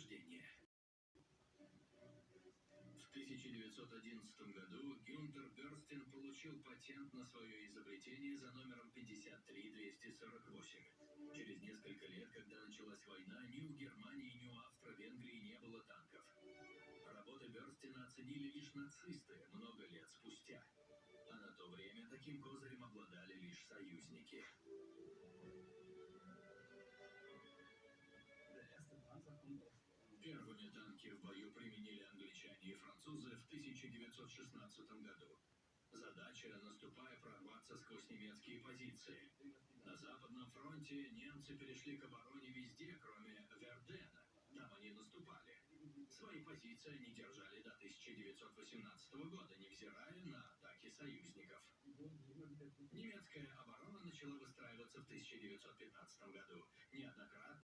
рождения. В 1911 году Гюнтер Бёрстин получил патент на свое изобретение за номером 53248. Через несколько лет, когда началась война, ни у Германии, ни у Австро-Венгрии не было танков. Работы Бёрстина оценили лишь нацисты много лет спустя. А на то время таким козырем обладали лишь союзники. Первыми танки в бою применили англичане и французы в 1916 году. Задача, наступая, прорваться сквозь немецкие позиции. На Западном фронте немцы перешли к обороне везде, кроме Вердена. Там они наступали. Свои позиции они держали до 1918 года, невзирая на атаки союзников. Немецкая оборона начала выстраиваться в 1915 году. Неоднократно